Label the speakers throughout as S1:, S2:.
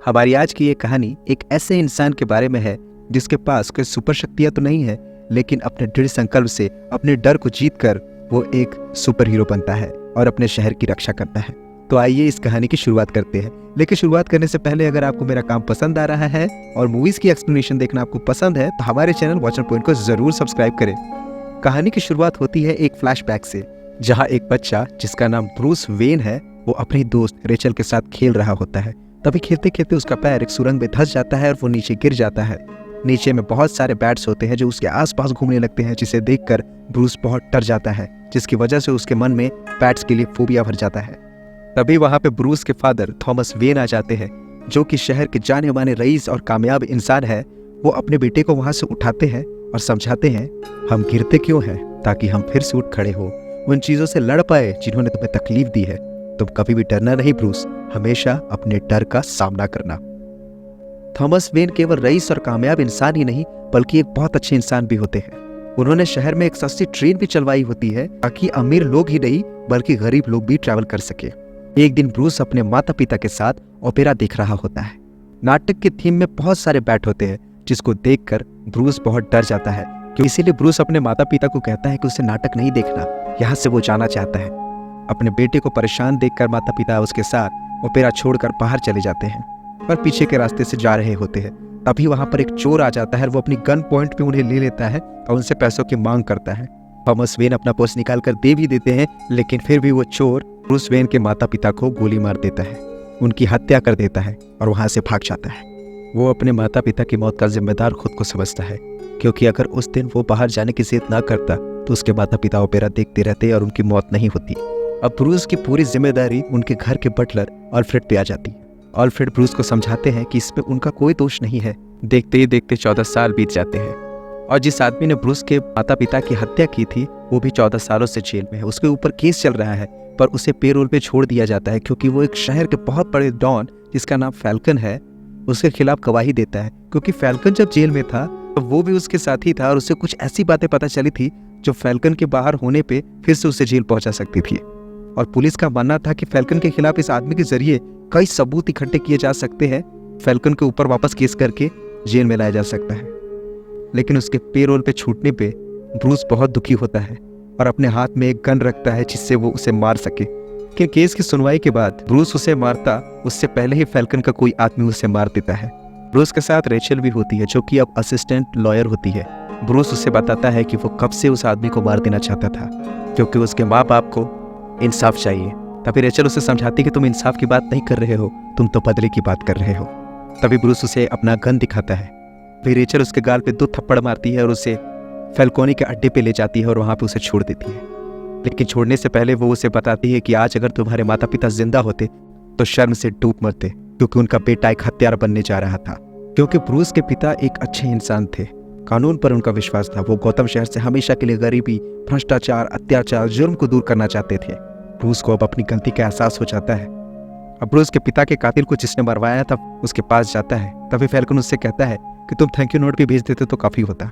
S1: हमारी आज की ये कहानी एक ऐसे इंसान के बारे में है जिसके पास कोई सुपर शक्तियाँ तो नहीं है, लेकिन अपने दृढ़ संकल्प से अपने डर को जीतकर वो एक सुपर हीरो बनता है और अपने शहर की रक्षा करता है। तो आइए इस कहानी की शुरुआत करते हैं। लेकिन शुरुआत करने से पहले अगर आपको मेरा काम पसंद आ रहा है और मूवीज की एक्सप्लेनेशन देखना आपको पसंद है तो हमारे चैनल वॉचर पॉइंट को जरूर सब्सक्राइब करें। कहानी की शुरुआत होती है एक फ्लैशबैक से, जहाँ एक बच्चा जिसका नाम ब्रूस वेन है वो अपनी दोस्त रेचल के साथ खेल रहा होता है। तभी खेलते खेलते उसका पैर एक सुरंग में धंस जाता है और वो नीचे गिर जाता है। नीचे में बहुत सारे बैट्स होते हैं जो उसके आसपास घूमने लगते हैं, जिसे देखकर ब्रूस बहुत डर जाता है, जिसकी वजह से उसके मन में बैट्स के लिए फोबिया भर जाता है। तभी वहां पे ब्रूस के फादर थॉमस वेन आ जाते हैं, जो कि शहर के जाने माने रईस और कामयाब इंसान है। वो अपने बेटे को वहां से उठाते हैं और समझाते हैं, हम गिरते क्यों हैं, ताकि हम फिर से उठ खड़े हो, उन चीजों से लड़ पाए जिन्होंने तुम्हें तकलीफ दी है। तुम कभी भी डरना नहीं ब्रूस, हमेशा अपने डर का सामना करना। थॉमस वेन केवल रईस और कामयाब इंसान ही नहीं बल्कि एक बहुत अच्छे इंसान भी होते हैं। उन्होंने शहर में एक सस्ती ट्रेन भी चलवाई होती है ताकि अमीर लोग ही नहीं बल्कि गरीब लोग भी ट्रैवल कर सके। एक दिन ब्रूस अपने माता पिता के साथ ओपेरा देख रहा होता है। नाटक के थीम में बहुत सारे बैट होते हैं, जिसको देखकर ब्रूस बहुत डर जाता है। इसीलिए ब्रूस अपने माता पिता को कहता है कि उसे नाटक नहीं देखना, यहाँ से वो जाना चाहता है। अपने बेटे को परेशान देखकर माता पिता उसके साथ ओपेरा छोड़कर बाहर चले जाते हैं और पीछे के रास्ते से जा रहे होते हैं। तभी वहां पर एक चोर आ जाता है और वो अपनी गन पॉइंट पे उन्हें ले लेता है और उनसे पैसों की मांग करता है। थॉमस वेन अपना पर्स निकाल कर दे भी देते हैं, लेकिन फिर भी वो चोर ब्रूस वेन के माता पिता को गोली मार देता है, उनकी हत्या कर देता है और वहां से भाग जाता है। वो अपने माता पिता की मौत का जिम्मेदार खुद को समझता है, क्योंकि अगर उस दिन वो बाहर जाने की जिद ना करता तो उसके माता पिता ओपेरा देखते रहते और उनकी मौत नहीं होती। अब ब्रूस की पूरी जिम्मेदारी उनके घर के बटलर ऑल्फ्रेड पे आ जाती है। ऑल्फ्रेड ब्रूस को समझाते हैं कि इसमें उनका कोई दोष नहीं है। देखते ही देखते 14 साल बीत जाते हैं और जिस आदमी ने ब्रूस के माता पिता की हत्या की थी वो भी 14 सालों से जेल में है। उसके ऊपर केस चल रहा है, पर उसे पेरोल पे छोड़ दिया जाता है, क्योंकि वो एक शहर के बहुत बड़े डॉन जिसका नाम फैल्कन है उसके खिलाफ गवाही देता है। क्योंकि फैल्कन जब जेल में था तो वो भी उसके साथ ही था और उसे कुछ ऐसी बातें पता चली थी जो फैल्कन के बाहर होने पे फिर से उसे जेल पहुंचा सकती थी। और पुलिस का मानना था कि फैल्कन के खिलाफ इस आदमी के जरिए कई सबूत इकट्ठे किए जा सकते हैं, फैल्कन के ऊपर वापस केस करके जेल में लाया जा सकता है। लेकिन उसके पेरोल पे छूटने पे ब्रूस बहुत दुखी होता है और अपने हाथ में एक गन रखता है जिससे वो उसे मार सके। कि केस की सुनवाई के बाद ब्रूस उसे मारता उससे पहले ही फैल्कन का कोई आदमी उसे मार देता है। ब्रूस के साथ रेचल भी होती है, जो कि अब असिस्टेंट लॉयर होती है। ब्रूस उसे बताता है कि वो कब से उस आदमी को मार देना चाहता था, क्योंकि उसके माँ बाप को इंसाफ चाहिए। तभी रेचल उसे समझाती कि तुम इंसाफ की बात नहीं कर रहे हो, तुम तो बदले की बात कर रहे हो। तभी ब्रूस उसे अपना गन दिखाता है। फिर रेचल उसके गाल पे 2 थप्पड़ मारती है और उसे फैल्कोनी के अड्डे पे ले जाती है और वहां पे उसे छोड़ देती है। लेकिन छोड़ने से पहले वो उसे बताती है कि आज अगर तुम्हारे माता पिता जिंदा होते तो शर्म से डूब मरते, क्योंकि उनका बेटा एक हत्यारा बनने जा रहा था। क्योंकि ब्रूस के पिता एक अच्छे इंसान थे, कानून पर उनका विश्वास था। वो गौतम शहर से हमेशा के लिए गरीबी, भ्रष्टाचार, अत्याचार, जुर्म को दूर करना चाहते थे। ब्रूस को अब अपनी गलती का एहसास हो जाता है। अब ब्रूस के पिता के कातिल को जिसने मरवाया था उसके पास जाता है। तभी फैल्कन उससे कहता है कि तुम थैंक यू नोट भी भेज देते तो काफी होता।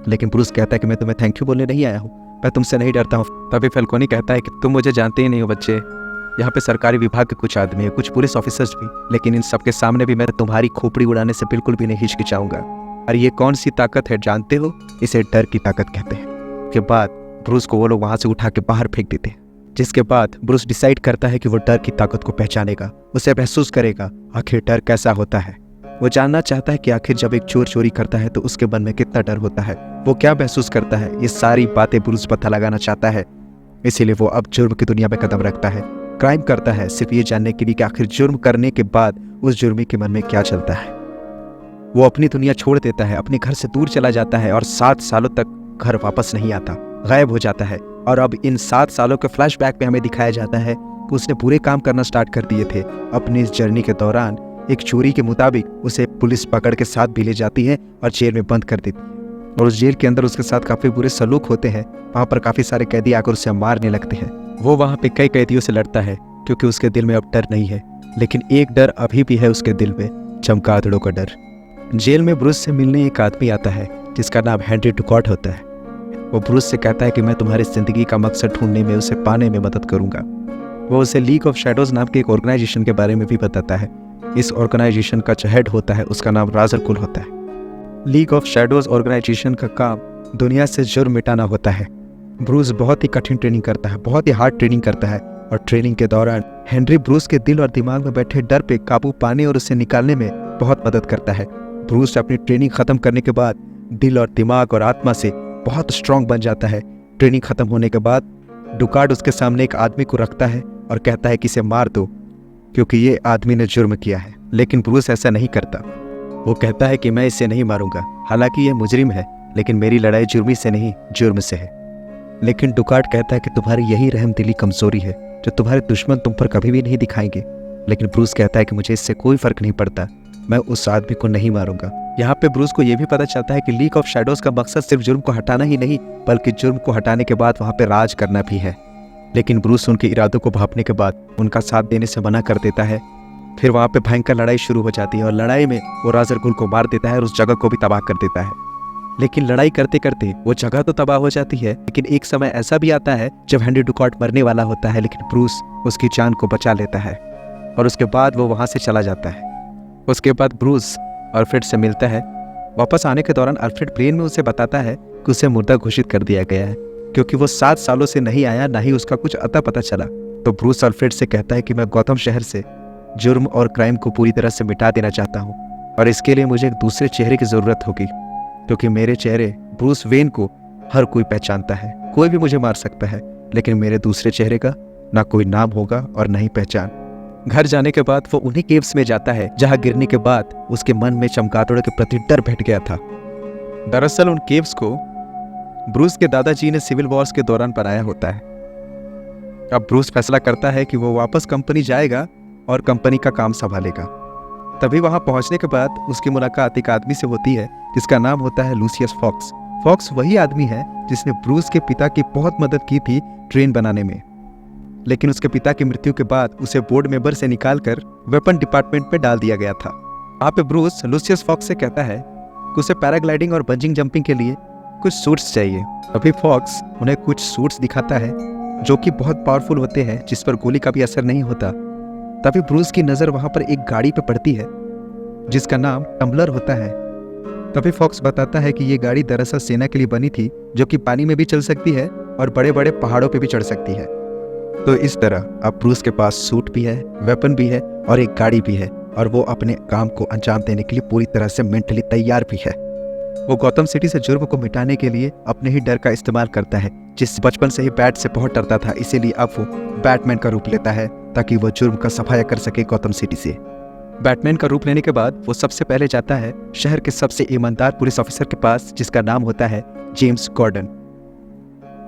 S1: लेकिन ब्रूस कहता है कि मैं तुम्हें थैंक यू बोलने नहीं आया हूँ, मैं तुमसे नहीं डरता हूँ। तभी फैल्कोनी कहता है कि तुम मुझे जानते ही नहीं हो बच्चे, यहाँ पे सरकारी विभाग के कुछ आदमी है, कुछ पुलिस ऑफिसर्स भी, लेकिन इन सबके सामने भी मैं तुम्हारी खोपड़ी उड़ाने से बिल्कुल भी नहीं हिचकिचाऊंगा। और ये कौन सी ताकत है जानते हो? इसे डर की ताकत कहते हैं। के बाद ब्रूस को वो लोग वहां से उठा के बाहर फेंक देते हैं, जिसके बाद ब्रूस डिसाइड करता है कि वो डर की ताकत को पहचानेगा, उसे महसूस करेगा। आखिर डर कैसा होता है? वो जानना चाहता है कि आखिर जब एक चोर चोरी करता है तो उसके मन में कितना डर होता है, वो क्या महसूस करता है। ये सारी बातें ब्रूस पता लगाना चाहता है, इसीलिए वो अब जुर्म की दुनिया में कदम रखता है, क्राइम करता है, सिर्फ ये जानने के लिए कि आखिर जुर्म करने के बाद उस जुर्मी के मन में क्या चलता है। वो अपनी दुनिया छोड़ देता है, अपने घर से दूर चला जाता है और 7 सालों तक घर वापस नहीं आता, गायब हो जाता है। और अब इन 7 सालों के फ्लैशबैक में हमें दिखाया जाता है कि उसने पूरे काम करना स्टार्ट कर दिए थे। अपनी इस जर्नी के दौरान एक चोरी के मुताबिक उसे पुलिस पकड़ के साथ भी ले जाती है और जेल में बंद कर देती है। और उस जेल के अंदर उसके साथ काफी बुरे सलूक होते हैं। वहाँ पर काफी सारे कैदी आकर उसे मारने लगते हैं। वो वहाँ पे कई कैदियों से लड़ता है, क्योंकि उसके दिल में अब डर नहीं है। लेकिन एक डर अभी भी है उसके दिल में, चमगादड़ों का डर। जेल में ब्रूस से मिलने एक आदमी आता है जिसका नाम हेनरी डुकॉट होता है। वो ब्रूस से कहता है कि मैं तुम्हारी जिंदगी का मकसद ढूंढने में, उसे पाने में मदद करूंगा। वो उसे लीग ऑफ शैडोज नाम के एक ऑर्गेनाइजेशन के बारे में भी बताता है, इस ऑर्गेनाइजेशन का जो हेड होता है उसका नाम राज़ अल गुल होता है। लीग ऑफ शैडोज़ ऑर्गेनाइजेशन का काम दुनिया से जुर्म मिटाना होता है। ब्रूस बहुत ही कठिन ट्रेनिंग करता है, बहुत ही हार्ड ट्रेनिंग करता है, और ट्रेनिंग के दौरान हेनरी ब्रूस के दिल और दिमाग में बैठे डर पे काबू पाने और उसे निकालने में बहुत मदद करता है। ब्रूस अपनी ट्रेनिंग खत्म करने के बाद दिल और दिमाग और आत्मा से बहुत स्ट्रांग बन जाता है। ट्रेनिंग खत्म होने के बाद डुकार्ड उसके सामने एक आदमी को रखता है और कहता है कि इसे मार दो क्योंकि ये आदमी ने जुर्म किया है। लेकिन ब्रूस ऐसा नहीं करता। वो कहता है कि मैं इसे नहीं मारूंगा, हालांकि यह मुजरिम है, लेकिन मेरी लड़ाई जुर्मी से नहीं जुर्म से है। लेकिन डुकार्ड कहता है कि तुम्हारी यही रहमदिली कमजोरी है जो तुम्हारे दुश्मन तुम पर कभी भी नहीं दिखाएंगे। लेकिन ब्रूस कहता है कि मुझे इससे कोई फर्क नहीं पड़ता, मैं उस आदमी को नहीं मारूंगा। यहाँ पे ब्रूस को यह भी पता चलता है कि लीग ऑफ शैडोज का मकसद सिर्फ जुर्म को हटाना ही नहीं, बल्कि जुर्म को हटाने के बाद वहाँ पे राज करना भी है। लेकिन ब्रूस उनके इरादों को भांपने के बाद उनका साथ देने से मना कर देता है। फिर वहाँ पे भयंकर लड़ाई शुरू हो जाती है और लड़ाई में वो राज़ अल गुल को मार देता है और उस जगह को भी तबाह कर देता है। लेकिन लड़ाई करते करते वो जगह तो तबाह हो जाती है, लेकिन एक समय ऐसा भी आता है जब हेनरी डुकार्ड मरने वाला होता है, लेकिन ब्रूस उसकी जान को बचा लेता है और उसके बाद वो वहाँ से चला जाता है। उसके बाद ब्रूस अल्फ्रेड से मिलता है। वापस आने के दौरान अल्फ्रेड ब्रेन में उसे बताता है कि उसे मुर्दा घोषित कर दिया गया है क्योंकि वो 7 सालों से नहीं आया, ना ही उसका कुछ अता पता चला। तो ब्रूस अल्फ्रेड से कहता है कि मैं गौतम शहर से जुर्म और क्राइम को पूरी तरह से मिटा देना चाहता हूँ और इसके लिए मुझे एक दूसरे चेहरे की ज़रूरत होगी, क्योंकि मेरे चेहरे ब्रूस वेन को हर कोई पहचानता है। कोई भी मुझे मार सकता है, लेकिन मेरे दूसरे चेहरे का ना कोई नाम होगा और ना ही पहचान। घर जाने के बाद वो उन्हीं केव्स में जाता है जहाँ गिरने के बाद उसके मन में चमगादड़ों के प्रति डर बैठ गया था। दरअसल उन केव्स को ब्रूस के दादाजी ने सिविल वॉर्स के दौरान बनाया होता है। अब ब्रूस फैसला करता है कि वो वापस कंपनी जाएगा और कंपनी का काम संभालेगा। तभी वहां पहुंचने के बाद उसकी मुलाकात एक आदमी से होती है जिसका नाम होता है लूसियस फॉक्स। फॉक्स वही आदमी है जिसने ब्रूस के पिता की बहुत मदद की थी ट्रेन बनाने में, लेकिन उसके पिता की मृत्यु के बाद उसे बोर्ड मेंबर से निकालकर वेपन डिपार्टमेंट में डाल दिया गया था। वहाँ पे ब्रूस लूसियस फॉक्स से कहता है कि उसे पैराग्लाइडिंग और बंजिंग जंपिंग के लिए कुछ सूट्स चाहिए। अभी फॉक्स उन्हें कुछ सूट्स दिखाता है जो कि बहुत पावरफुल होते हैं, जिस पर गोली का भी असर नहीं होता। तभी ब्रूस की नज़र वहाँ पर एक गाड़ी पे पड़ती है जिसका नाम टम्बलर होता है। तभी फॉक्स बताता है कि ये गाड़ी दरअसल सेना के लिए बनी थी, जो कि पानी में भी चल सकती है और बड़े बड़े पहाड़ों पे भी चढ़ सकती है। तो इस तरह अब ब्रूस के पास सूट भी है, वेपन भी है और एक गाड़ी भी है, और वो अपने काम को अंजाम देने के लिए पूरी तरह से मेंटली तैयार भी है। वो गौतम सिटी से जुर्म को मिटाने के लिए अपने ही डर का इस्तेमाल करता है। जिस बचपन से ही बैट से बहुत डरता था, इसीलिए अब वो बैटमैन का रूप लेता है ताकि वो जुर्म का सफाया कर सके गौतम सिटी से। बैटमैन का रूप लेने के बाद वो सबसे पहले जाता है शहर के सबसे ईमानदार पुलिस ऑफिसर के पास, जिसका नाम होता है जेम्स गॉर्डन।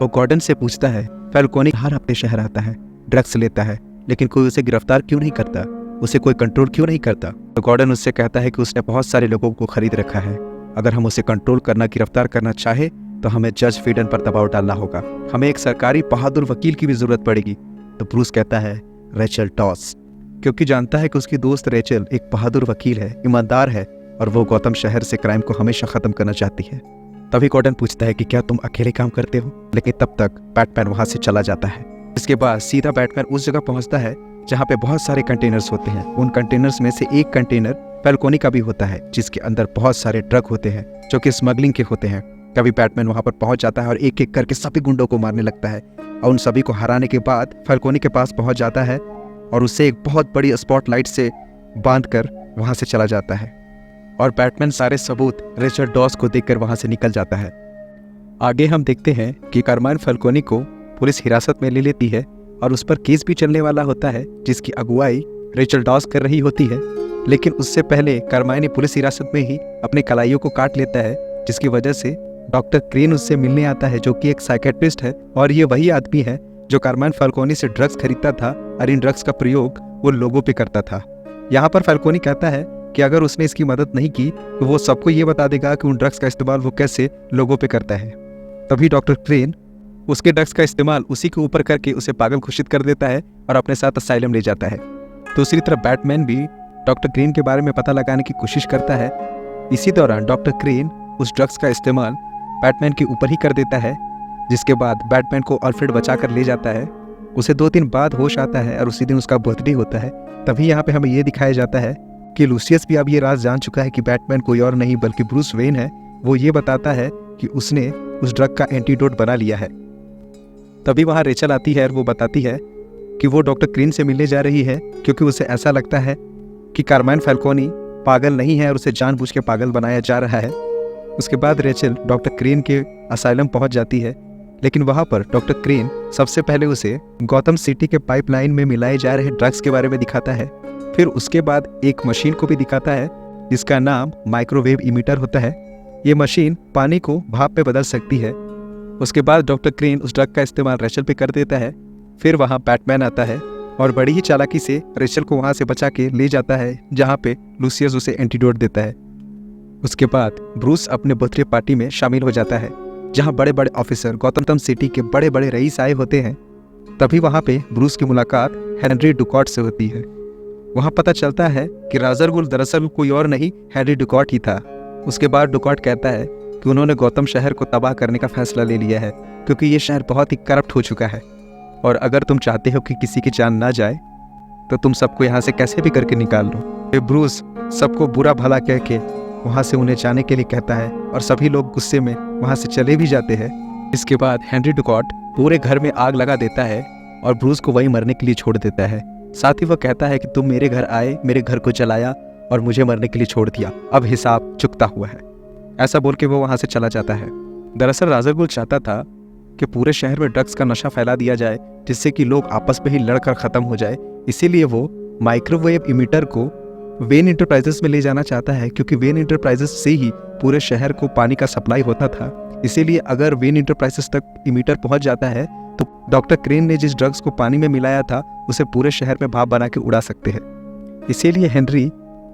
S1: वो गॉर्डन से पूछता है फैल्कोनी हर हफ्ते शहर आता है, ड्रग्स लेता है, लेकिन कोई उसे गिरफ्तार क्यों नहीं करता, उसे कोई कंट्रोल क्यों नहीं करता। तो गॉर्डन उससे कहता है कि उसने बहुत सारे लोगों को खरीद रखा है, अगर हम उसे कंट्रोल करना, गिरफ्तार करना चाहे तो हमें जज फीडन पर दबाव डालना होगा, हमें एक सरकारी बहादुर वकील की भी जरूरत पड़ेगी। तो ब्रूस कहता है रेचल डॉस, क्योंकि जानता है कि उसकी दोस्त रेचल एक बहादुर वकील है, ईमानदार है और वो गौतम शहर से क्राइम को हमेशा खत्म करना चाहती है। तभी गॉर्डन पूछता है कि क्या तुम अकेले काम करते हो, लेकिन तब तक बैटमैन वहां से चला जाता है। इसके बाद सीधा बैटमैन उस जगह पहुंचता है जहाँ पे बहुत सारे कंटेनर्स होते हैं। उन कंटेनर्स में से एक कंटेनर फैल्कोनी का भी होता है, जिसके अंदर बहुत सारे ड्रग होते हैं जो कि स्मगलिंग के होते हैं। तभी बैटमैन वहां पर पहुंच जाता है और एक एक करके सभी गुंडों को मारने लगता है, और उन सभी को हराने के बाद फैल्कोनी के पास पहुंच जाता है और उससे एक बहुत बड़ी स्पॉटलाइट से बांधकर वहां से चला जाता है। और बैटमैन सारे सबूत रेचल डॉस को देखकर वहां से निकल जाता है। आगे हम देखते हैं कि कारमाइन फैल्कोनी को पुलिस हिरासत में ले लेती है और उस पर केस भी चलने वाला होता है, जिसकी अगुवाई रेचल डॉस कर रही होती है। लेकिन उससे पहले कारमाइन पुलिस हिरासत में ही अपने कलाइयों को काट लेता है, जिसकी वजह से डॉक्टर क्रेन उससे मिलने आता है, जो कि एक साइकेट्रिस्ट है, और ये वही आदमी है जो कारमाइन फैल्कोनी से ड्रग्स खरीदता था और इन ड्रग्स का प्रयोग वो लोगों पे करता था। यहाँ पर फैल्कोनी कहता है कि अगर उसने इसकी मदद नहीं की तो वो सबको ये बता देगा कि उन ड्रग्स का इस्तेमाल वो कैसे लोगों पे करता है। तभी डॉक्टर क्रेन उसके ड्रग्स का इस्तेमाल उसी के ऊपर करके उसे पागल घोषित कर देता है और अपने साथ असाइलम ले जाता है। दूसरी तरफ बैटमैन भी डॉक्टर क्रेन के बारे में पता लगाने की कोशिश करता है। इसी दौरान डॉक्टर क्रेन उस ड्रग्स का इस्तेमाल बैटमैन के ऊपर ही कर देता है, जिसके बाद बैटमैन को अल्फ्रेड बचा कर ले जाता है। उसे 2 दिन बाद होश आता है और उसी दिन उसका बर्थडे होता है। तभी यहाँ पे हमें ये दिखाया जाता है कि लूसियस भी अब ये राज जान चुका है कि बैटमैन कोई और नहीं बल्कि ब्रूस वेन है, वो ये बताता है कि उसने उस ड्रग का एंटीडोट बना लिया है। तभी वहाँ रेचल आती है और वो बताती है कि वो डॉक्टर क्रेन से मिलने जा रही है क्योंकि उसे ऐसा लगता है कि कारमाइन फैल्कोनी पागल नहीं है और उसे जानबूझ के पागल बनाया जा रहा है। उसके बाद रेचल डॉक्टर क्रेन के असाइलम पहुंच जाती है, लेकिन वहाँ पर डॉक्टर क्रेन सबसे पहले उसे गौतम सिटी के पाइपलाइन में मिलाए जा रहे ड्रग्स के बारे में दिखाता है। फिर उसके बाद एक मशीन को भी दिखाता है जिसका नाम माइक्रोवेव इमीटर होता है। ये मशीन पानी को भाप में बदल सकती है। उसके बाद डॉक्टर क्रेन उस ड्रग का इस्तेमाल रेचल पे कर देता है। फिर वहाँ बैटमैन आता है और बड़ी ही चालाकी से रेचल को वहाँ से बचा के ले जाता है जहाँ पे लूसियस उसे एंटीडोट देता है। उसके बाद ब्रूस अपने बर्थडे पार्टी में शामिल हो जाता है जहाँ बड़े बड़े ऑफिसर गौतम सिटी के बड़े बड़े रईस आए होते हैं। तभी वहाँ पे ब्रूस की मुलाकात हेनरी डुकॉट से होती है। वहाँ पता चलता है कि राज़ अल गुल दरअसल कोई और नहीं हेनरी डुकॉट ही था। उसके बाद डुकॉट कहता है कि उन्होंने गौतम शहर को तबाह करने का फैसला ले लिया है क्योंकि ये शहर बहुत ही करप्ट हो चुका है, और अगर तुम चाहते हो कि किसी की जान ना जाए तो तुम सबको यहाँ से कैसे भी करके निकाल लो। फिर ब्रूस सबको बुरा भला कह के वहाँ से उन्हें जाने के लिए कहता है और सभी लोग गुस्से में वहाँ से चले भी जाते हैं। इसके बाद हेनरी डुकॉट पूरे घर में आग लगा देता है और ब्रूस को वहीं मरने के लिए छोड़ देता है। साथ ही वह कहता है कि तुम मेरे घर आए, मेरे घर को जलाया और मुझे मरने के लिए छोड़ दिया, अब हिसाब चुकता हुआ है। ऐसा बोल के वो वहाँ से चला जाता है। दरअसल राज़ अल गुल चाहता था कि पूरे शहर में ड्रग्स का नशा फैला दिया जाए जिससे कि लोग आपस में ही लड़कर ख़त्म हो जाए। इसीलिए वो माइक्रोवेव इमीटर को वेन इंटरप्राइजेस में ले जाना चाहता है क्योंकि वेन इंटरप्राइजेस से ही पूरे शहर को पानी का सप्लाई होता था। इसीलिए अगर वेन इंटरप्राइजेस तक इमीटर पहुंच जाता है तो डॉक्टर क्रेन ने जिस ड्रग्स को पानी में मिलाया था उसे पूरे शहर में भाप बना के उड़ा सकते हैं। इसीलिए हेनरी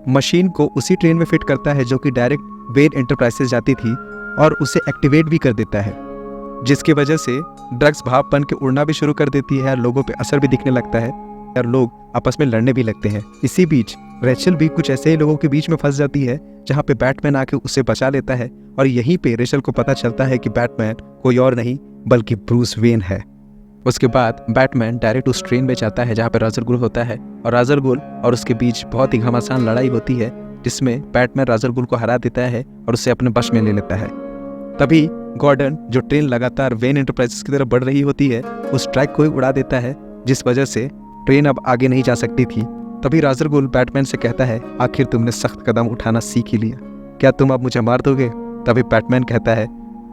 S1: मशीन को उसी ट्रेन में फिट करता है जो कि डायरेक्ट वेन इंटरप्राइजेस जाती थी और उसे एक्टिवेट भी कर देता है, जिसकी वजह से ड्रग्स भाप बन के उड़ना भी शुरू कर देती है और लोगों पे असर भी दिखने लगता है और लोग आपस में लड़ने भी लगते हैं। इसी बीच रेचल भी कुछ ऐसे ही लोगों के बीच में फंस जाती है जहाँ पे बैटमैन आके उसे बचा लेता है और यहीं पे रेचल को पता चलता है कि बैटमैन कोई और नहीं बल्कि ब्रूस वेन है। उसके बाद बैटमैन डायरेक्ट उस ट्रेन में जाता है जहाँ पे राज़ अल गुल होता है और राज़ अल गुल और उसके बीच बहुत ही घमासान लड़ाई होती है जिसमें बैटमैन राज़ अल गुल को हरा देता है और उसे अपने वश में ले लेता है। तभी गॉर्डन, जो ट्रेन लगातार वेन इंटरप्राइजेस की तरफ बढ़ रही होती है, उस ट्रैक को ही उड़ा देता है जिस वजह से ट्रेन अब आगे नहीं जा सकती थी। तभी राज़ अल गुल बैटमैन से कहता है, आखिर तुमने सख्त कदम उठाना सीख ही लिया, क्या तुम अब मुझे मार दोगे? तभी बैटमैन कहता है,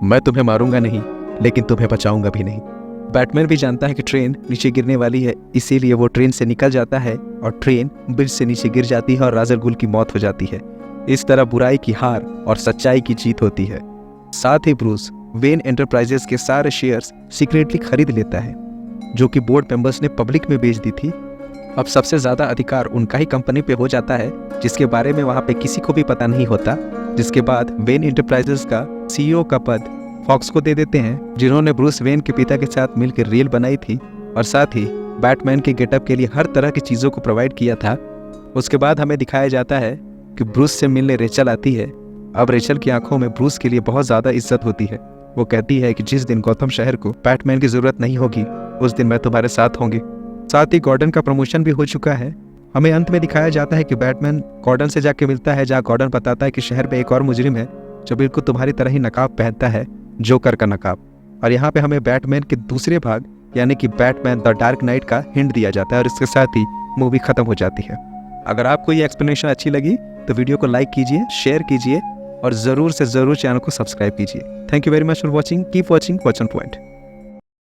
S1: मैं तुम्हें मारूंगा नहीं लेकिन तुम्हें बचाऊंगा भी नहीं। बैटमैन भी जानता है कि ट्रेन नीचे गिरने वाली है, इसीलिए वो ट्रेन से निकल जाता है और ट्रेन ब्रिज से नीचे गिर जाती है और राज़ अल गुल की मौत हो जाती है। इस तरह बुराई की हार और सच्चाई की जीत होती है। साथ ही ब्रूस वेन एंटरप्राइजेस के सारे शेयर्स सीक्रेटली खरीद लेता है जो कि बोर्ड मेंबर्स ने पब्लिक में बेच दी थी। अब सबसे ज़्यादा अधिकार उनका ही कंपनी पे हो जाता है जिसके बारे में वहाँ पे किसी को भी पता नहीं होता। जिसके बाद वेन एंटरप्राइजेस का सीईओ का पद फॉक्स को दे देते हैं जिन्होंने ब्रूस वेन के पिता के साथ मिलकर रेल बनाई थी और साथ ही बैटमैन के गेटअप के लिए हर तरह की चीज़ों को प्रोवाइड किया था। उसके बाद हमें दिखाया जाता है कि ब्रूस से मिलने रेचल आती है। अब रेचल की आंखों में ब्रूस के लिए बहुत ज़्यादा इज्जत होती है। वो कहती है कि जिस दिन गौतम शहर को बैटमैन की ज़रूरत नहीं होगी उस दिन मैं तुम्हारे साथ होंगी। साथ ही गॉर्डन का प्रमोशन भी हो चुका है। हमें अंत में दिखाया जाता है कि बैटमैन गॉर्डन से जाके मिलता है जहाँ गॉर्डन बताता है कि शहर में एक और मुजरिम है जो बिल्कुल तुम्हारी तरह ही नकाब पहनता है, जोकर का नकाब। और यहाँ पे हमें बैटमैन के दूसरे भाग यानी कि बैटमैन द डार्क नाइट का हिंट दिया जाता है और इसके साथ ही मूवी खत्म हो जाती है। अगर आपको ये एक्सप्लेनेशन अच्छी लगी तो वीडियो को लाइक कीजिए, शेयर कीजिए और ज़रूर से ज़रूर चैनल को सब्सक्राइब कीजिए। Thank you very much for watching. Keep watching watch on point.